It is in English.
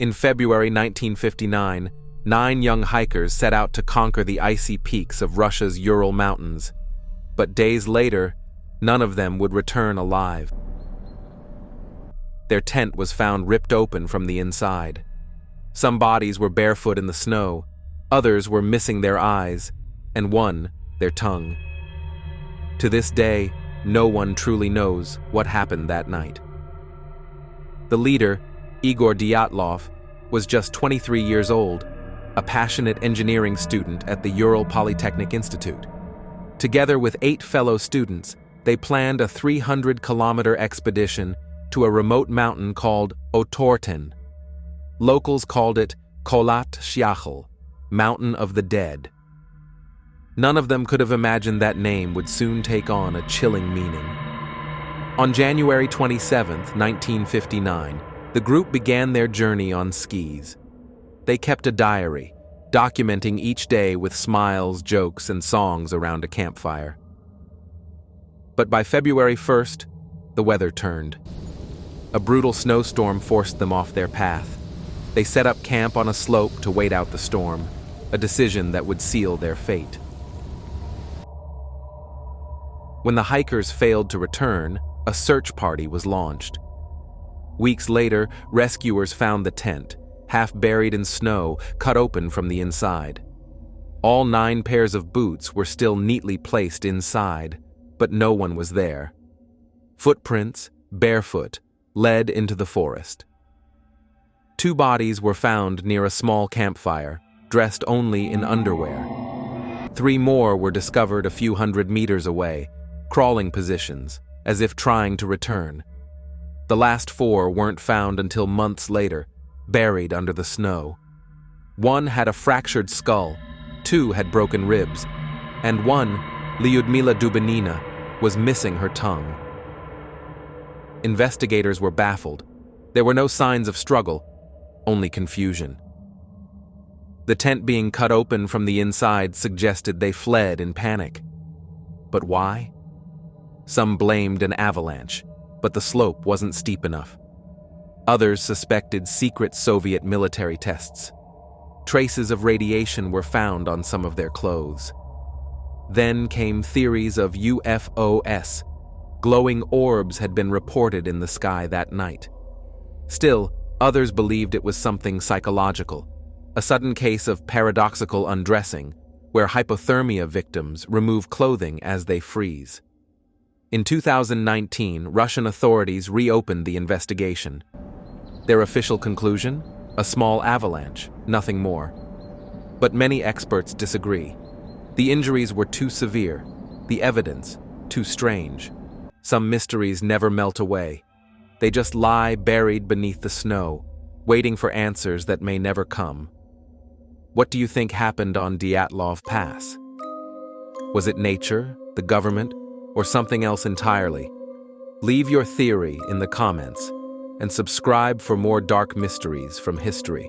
In February 1959, 9 young hikers set out to conquer the icy peaks of Russia's Ural Mountains. But days later, none of them would return alive. Their tent was found ripped open from the inside. Some bodies were barefoot in the snow, others were missing their eyes, and one, their tongue. To this day, no one truly knows what happened that night. The leader, Igor Dyatlov, was just 23 years old, a passionate engineering student at the Ural Polytechnic Institute. Together with 8 fellow students, they planned a 300-kilometer expedition to a remote mountain called Otorten. Locals called it Kholat Syakhl, Mountain of the Dead. None of them could have imagined that name would soon take on a chilling meaning. On January 27, 1959, the group began their journey on skis. They kept a diary, documenting each day with smiles, jokes, and songs around a campfire. But by February 1st, the weather turned. A brutal snowstorm forced them off their path. They set up camp on a slope to wait out the storm, a decision that would seal their fate. When the hikers failed to return, a search party was launched. Weeks later, rescuers found the tent, half buried in snow, cut open from the inside. All 9 pairs of boots were still neatly placed inside, but no one was there. Footprints, barefoot, led into the forest. 2 bodies were found near a small campfire, dressed only in underwear. 3 more were discovered a few hundred meters away, crawling positions, as if trying to return. The last 4 weren't found until months later, buried under the snow. 1 had a fractured skull, 2 had broken ribs, and 1, Lyudmila Dubinina, was missing her tongue. Investigators were baffled. There were no signs of struggle, only confusion. The tent being cut open from the inside suggested they fled in panic. But why? Some blamed an avalanche, but the slope wasn't steep enough. Others suspected secret Soviet military tests. Traces of radiation were found on some of their clothes. Then came theories of UFOs. Glowing orbs had been reported in the sky that night. Still, others believed it was something psychological, a sudden case of paradoxical undressing, where hypothermia victims remove clothing as they freeze. In 2019, Russian authorities reopened the investigation. Their official conclusion? A small avalanche, nothing more. But many experts disagree. The injuries were too severe, the evidence too strange. Some mysteries never melt away. They just lie buried beneath the snow, waiting for answers that may never come. What do you think happened on Dyatlov Pass? Was it nature, the government, or something else entirely? Leave your theory in the comments and subscribe for more dark mysteries from history.